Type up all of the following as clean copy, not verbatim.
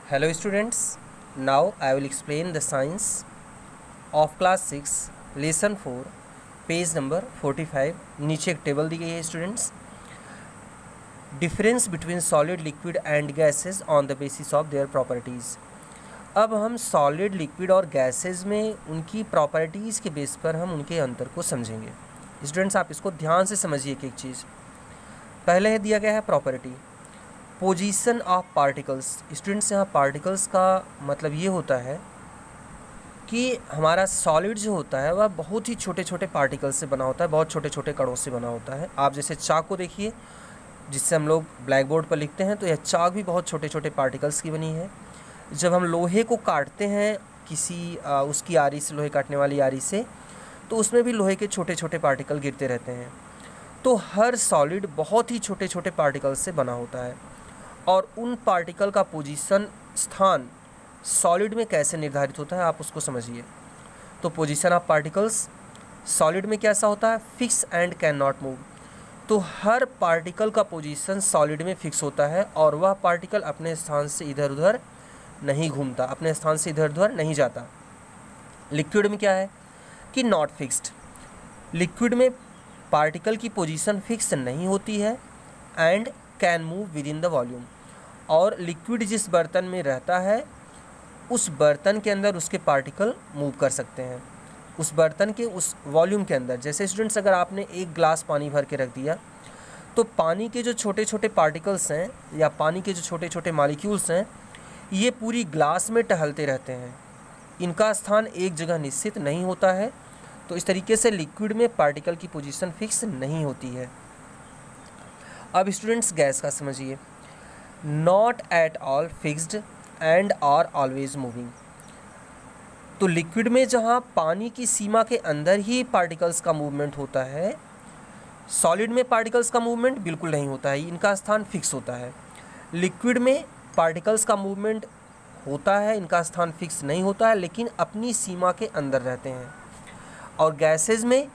Hello students, now I will explain the science of class 6 lesson 4 page number 45। नीचे एक table दी गई है students. Difference between solid liquid and gases on the basis of their properties. अब हम solid liquid और gases में उनकी properties के बेस पर हम उनके अंतर को समझेंगे। स्टूडेंट्स आप इसको ध्यान से समझिए कि एक चीज़ पहले दिया गया है property position of particles. Students यहाँ पार्टिकल्स का मतलब ये होता है कि हमारा सॉलिड जो होता है वह बहुत ही छोटे छोटे पार्टिकल्स से बना होता है, बहुत छोटे छोटे कणों से बना होता है। आप जैसे चाक को देखिए जिससे हम लोग ब्लैक बोर्ड पर लिखते हैं, तो यह चाक भी बहुत छोटे छोटे पार्टिकल्स की बनी है। जब हम लोहे को काटते हैं किसी उसकी आरी से, लोहे काटने वाली आरी से, तो उसमें भी लोहे के छोटे छोटे पार्टिकल गिरते रहते हैं। तो हर सॉलिड बहुत ही छोटे छोटे पार्टिकल्स से बना होता है और उन पार्टिकल का पोजीशन, स्थान सॉलिड में कैसे निर्धारित होता है आप उसको समझिए। तो पोजीशन ऑफ पार्टिकल्स सॉलिड में कैसा होता है? Fix and can not move. तो हर पार्टिकल का पोजीशन सॉलिड में फिक्स होता है और वह पार्टिकल अपने स्थान से इधर उधर नहीं घूमता, अपने स्थान से इधर उधर नहीं जाता। लिक्विड में क्या है कि नॉट फिक्स्ड। लिक्विड में पार्टिकल की पोजीशन फिक्स नहीं होती है and can move with in the volume. और लिक्विड जिस बर्तन में रहता है उस बर्तन के अंदर उसके पार्टिकल मूव कर सकते हैं, उस बर्तन के उस वॉल्यूम के अंदर। जैसे स्टूडेंट्स अगर आपने एक गिलास पानी भर के रख दिया तो पानी के जो छोटे छोटे पार्टिकल्स हैं या पानी के जो छोटे छोटे मॉलिक्यूल्स हैं ये पूरी ग्लास में टहलते रहते हैं, इनका स्थान एक जगह निश्चित नहीं होता है। तो इस तरीके से लिक्विड में पार्टिकल की पोजीशन फिक्स नहीं होती है। अब स्टूडेंट्स गैस का समझिए। Not at all fixed and are always moving. तो लिक्विड में जहाँ पानी की सीमा के अंदर ही पार्टिकल्स का मूवमेंट होता है, सॉलिड में पार्टिकल्स का मूवमेंट बिल्कुल नहीं होता है, इनका स्थान फिक्स होता है। लिक्विड में पार्टिकल्स का मूवमेंट होता है, इनका स्थान फिक्स नहीं होता है, लेकिन अपनी सीमा के अंदर रहते हैं। और गैसेज में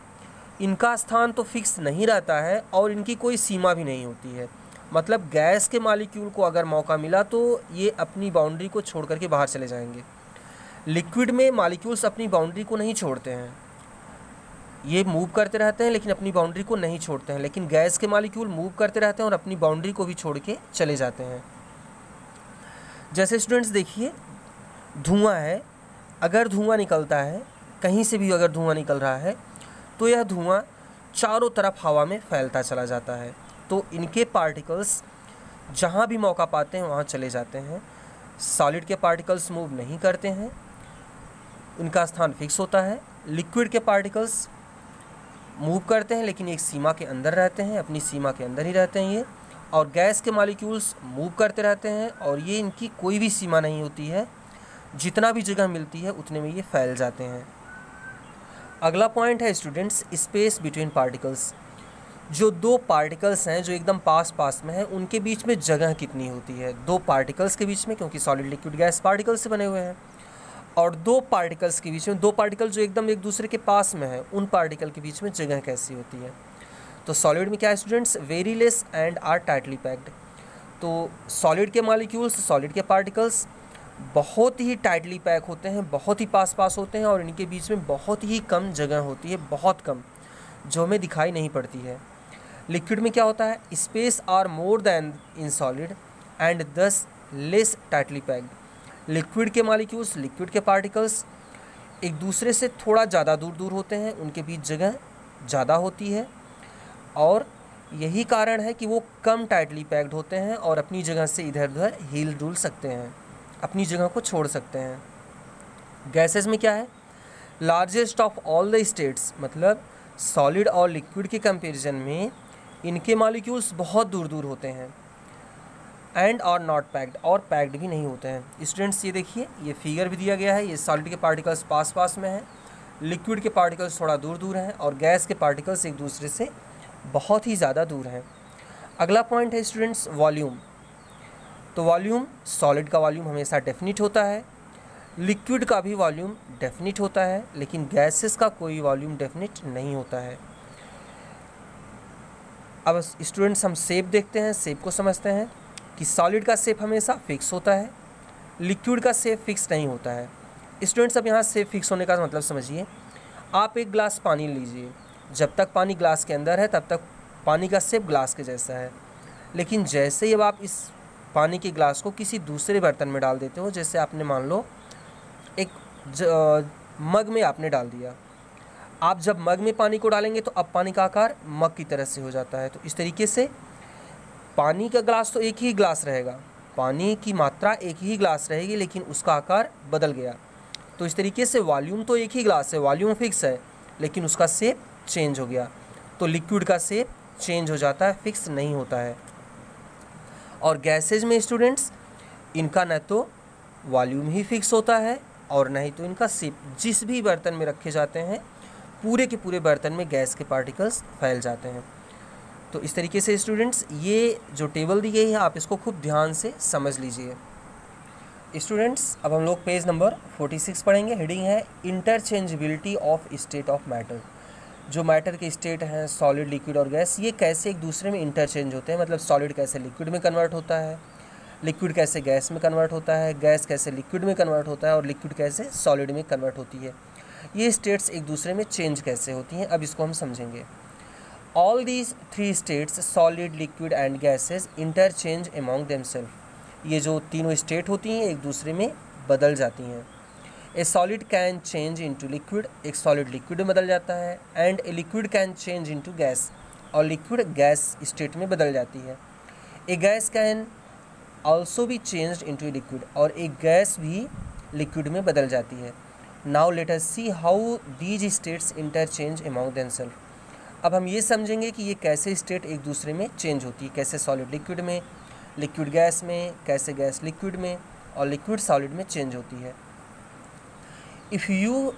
इनका स्थान तो फिक्स नहीं रहता है और इनकी कोई सीमा भी नहीं होती है। मतलब गैस के मॉलिक्यूल को अगर मौका मिला तो ये अपनी बाउंड्री को छोड़ करके बाहर चले जाएंगे। लिक्विड में मॉलिक्यूल्स अपनी बाउंड्री को नहीं छोड़ते हैं, ये मूव करते रहते हैं लेकिन अपनी बाउंड्री को नहीं छोड़ते हैं। लेकिन गैस के मॉलिक्यूल मूव करते रहते हैं और अपनी बाउंड्री को भी छोड़ के चले जाते हैं। जैसे स्टूडेंट्स देखिए धुआं है, अगर धुआं निकलता है, कहीं से भी अगर धुआं निकल रहा है तो यह धुआं चारों तरफ हवा में फैलता चला जाता है। तो इनके पार्टिकल्स जहाँ भी मौका पाते हैं वहाँ चले जाते हैं। सॉलिड के पार्टिकल्स मूव नहीं करते हैं, उनका स्थान फिक्स होता है। लिक्विड के पार्टिकल्स मूव करते हैं लेकिन एक सीमा के अंदर रहते हैं, अपनी सीमा के अंदर ही रहते हैं ये। और गैस के मॉलिक्यूल्स मूव करते रहते हैं और ये इनकी कोई भी सीमा नहीं होती है, जितना भी जगह मिलती है उतने में ये फैल जाते हैं। अगला पॉइंट है स्टूडेंट्स स्पेस बिटवीन पार्टिकल्स। जो दो पार्टिकल्स हैं जो एकदम पास पास में हैं उनके बीच में जगह कितनी होती है? दो पार्टिकल्स के बीच में, क्योंकि सॉलिड लिक्विड गैस पार्टिकल्स से बने हुए हैं, और दो पार्टिकल्स के बीच में, दो पार्टिकल जो एकदम एक दूसरे के पास में है, उन पार्टिकल के बीच में जगह कैसी होती है? तो सॉलिड में क्या है students? Very less and are tightly packed. तो सॉलिड के मॉलिक्यूल्स, सॉलिड के पार्टिकल्स बहुत ही टाइटली पैक होते हैं, बहुत ही पास पास होते हैं और इनके बीच में बहुत ही कम जगह होती है, बहुत कम, जो हमें दिखाई नहीं पड़ती है। लिक्विड में क्या होता है? Space are more than in solid and thus less tightly packed. Liquid के मॉलिक्यूल्स, लिक्विड के पार्टिकल्स एक दूसरे से थोड़ा ज़्यादा दूर दूर होते हैं, उनके बीच जगह ज़्यादा होती है और यही कारण है कि वो कम टाइटली पैक्ड होते हैं और अपनी जगह से इधर उधर हिल डुल सकते हैं, अपनी जगह को छोड़ सकते हैं। गैसेस में क्या है? Largest of all the states. मतलब सॉलिड और लिक्विड के कंपैरिजन में इनके मॉलिक्यूल्स बहुत दूर दूर होते हैं एंड आर नॉट पैक्ड, और पैक्ड भी नहीं होते हैं। स्टूडेंट्स ये देखिए, ये फिगर भी दिया गया है, ये सॉलिड के पार्टिकल्स पास पास में हैं, लिक्विड के पार्टिकल्स थोड़ा दूर दूर हैं और गैस के पार्टिकल्स एक दूसरे से बहुत ही ज़्यादा दूर हैं। अगला पॉइंट है स्टूडेंट्स वॉल्यूम। तो वॉल्यूम, सॉलिड का वॉल्यूम हमेशा डेफिनिट होता है, लिक्विड का भी वॉल्यूम डेफिनिट होता है, लेकिन गैसेस का कोई वॉल्यूम डेफिनिट नहीं होता है। अब स्टूडेंट्स हम शेप देखते हैं, शेप को समझते हैं कि सॉलिड का शेप हमेशा फिक्स होता है, लिक्विड का शेप फिक्स नहीं होता है। स्टूडेंट्स अब यहाँ शेप फिक्स होने का मतलब समझिए। आप एक गिलास पानी लीजिए, जब तक पानी ग्लास के अंदर है तब तक पानी का शेप ग्लास के जैसा है, लेकिन जैसे ही अब आप इस पानी के ग्लास को किसी दूसरे बर्तन में डाल देते हो, जैसे आपने मान लो एक मग में आपने डाल दिया, आप जब मग में पानी को डालेंगे तो अब पानी का आकार मग की तरह से हो जाता है। तो इस तरीके से पानी का ग्लास तो एक ही ग्लास रहेगा, पानी की मात्रा एक ही ग्लास रहेगी, लेकिन उसका आकार बदल गया। तो इस तरीके से वॉल्यूम तो एक ही ग्लास है, वॉल्यूम फिक्स है, लेकिन उसका शेप चेंज हो गया। तो लिक्विड का शेप चेंज हो जाता है, फिक्स नहीं होता है। और गैसेज में स्टूडेंट्स इनका न तो वॉल्यूम ही फिक्स होता है और न ही तो इनका शेप। जिस भी बर्तन में रखे जाते हैं पूरे के पूरे बर्तन में गैस के पार्टिकल्स फैल जाते हैं। तो इस तरीके से स्टूडेंट्स ये जो टेबल दी गई है आप इसको खूब ध्यान से समझ लीजिए। स्टूडेंट्स अब हम लोग पेज नंबर 46 पढ़ेंगे। हेडिंग है interchangeability of state of matter. जो मैटर के स्टेट हैं सॉलिड, लिक्विड और गैस, ये कैसे एक दूसरे में इंटरचेंज होते हैं। मतलब सॉलिड कैसे लिक्विड में कन्वर्ट होता है, लिक्विड कैसे गैस में कन्वर्ट होता है, गैस कैसे लिक्विड में कन्वर्ट होता है और लिक्विड कैसे सॉलिड में कन्वर्ट होती है। ये स्टेट्स एक दूसरे में चेंज कैसे होती हैं, अब इसको हम समझेंगे। All these 3 states solid, liquid and gases interchange among themselves. ये जो तीनों स्टेट होती हैं एक दूसरे में बदल जाती हैं। A solid can change into liquid, एक सॉलिड लिक्विड में बदल जाता है। And a liquid can change into gas, और लिक्विड गैस स्टेट में बदल जाती है। A gas can also be changed into liquid, और एक गैस भी लिक्विड में बदल जाती है। Now let us see how these states interchange among themself. अब हम ये समझेंगे कि ये कैसे स्टेट एक दूसरे में चेंज होती है, कैसे सॉलिड लिक्विड में, लिक्विड गैस में, कैसे गैस लिक्विड में और लिक्विड सॉलिड में चेंज होती है। इफ़ यू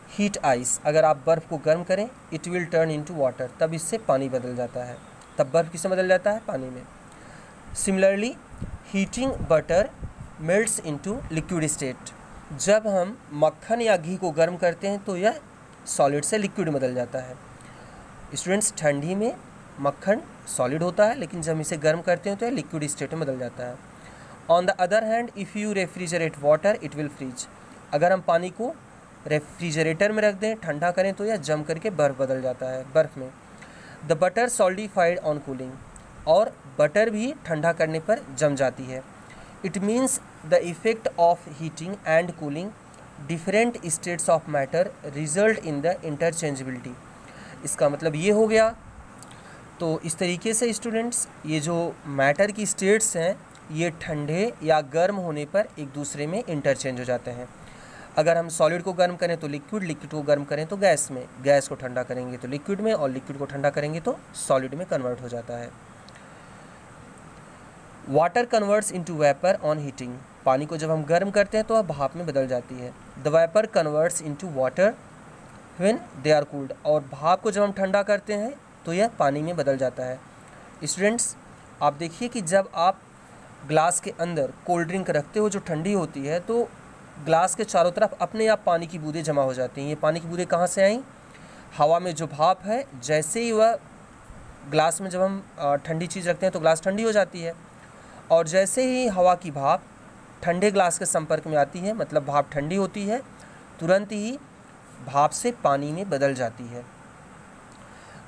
हीट आइस, अगर आप बर्फ़ को गर्म करें, it will turn into water, तब इससे पानी बदल जाता है। तब बर्फ़ किससे बदल जाता है, पानी में। Similarly heating butter melts into liquid state, जब हम मक्खन या घी को गर्म करते हैं तो यह सॉलिड से लिक्विड में बदल जाता है। स्टूडेंट्स ठंडी में मक्खन सॉलिड होता है, लेकिन जब हम इसे गर्म करते हैं तो यह लिक्विड स्टेट में बदल जाता है। On the other hand if you refrigerate water it will freeze, अगर हम पानी को रेफ्रिजरेटर में रख दें, ठंडा करें, तो यह जम करके बर्फ़ बदल जाता है, बर्फ़ में। The butter solidified on cooling, और बटर भी ठंडा करने पर जम जाती है। It means the effect of heating and cooling different states of matter result in the interchangeability. इसका मतलब ये हो गया। तो इस तरीके से स्टूडेंट्स ये जो मैटर की स्टेट्स हैं ये ठंडे या गर्म होने पर एक दूसरे में इंटरचेंज हो जाते हैं। अगर हम सॉलिड को गर्म करें तो लिक्विड, लिक्विड को गर्म करें तो गैस में, गैस को ठंडा करेंगे तो लिक्विड में, और लिक्विड को ठंडा करेंगे तो सॉलिड में कन्वर्ट हो जाता है। Water converts into vapour on heating, पानी को जब हम गर्म करते हैं तो वह भाप में बदल जाती है। The vapour converts into water when they are cooled, और भाप को जब हम ठंडा करते हैं तो यह पानी में बदल जाता है। स्टूडेंट्स आप देखिए कि जब आप ग्लास के अंदर कोल्ड ड्रिंक रखते हो जो ठंडी होती है, तो ग्लास के चारों तरफ अपने आप पानी की बूंदें जमा हो जाती हैं। ये पानी की बूंदें कहाँ से आई, हवा में जो भाप है, जैसे ही वह ग्लास में जब हम ठंडी चीज़ रखते हैं तो ग्लास ठंडी हो जाती है, और जैसे ही हवा की भाप ठंडे ग्लास के संपर्क में आती है, मतलब भाप ठंडी होती है, तुरंत ही भाप से पानी में बदल जाती है।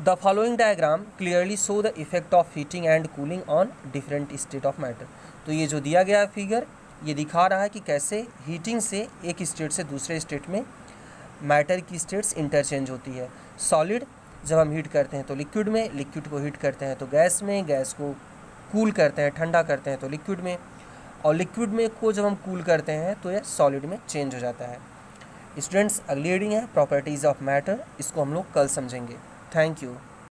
The following diagram clearly show the effect of heating and cooling on different state of matter. तो ये जो दिया गया फिगर ये दिखा रहा है कि कैसे हीटिंग से एक स्टेट से दूसरे स्टेट में मैटर की स्टेट्स इंटरचेंज होती है। सॉलिड जब हम हीट करते हैं तो लिक्विड में, लिक्विड को हीट करते हैं तो गैस में, गैस को कूल करते हैं, ठंडा करते हैं तो लिक्विड में, और लिक्विड में को जब हम कूल करते हैं तो यह सॉलिड में चेंज हो जाता है। स्टूडेंट्स अगली रीडिंग है प्रॉपर्टीज़ ऑफ मैटर, इसको हम लोग कल समझेंगे। Thank you.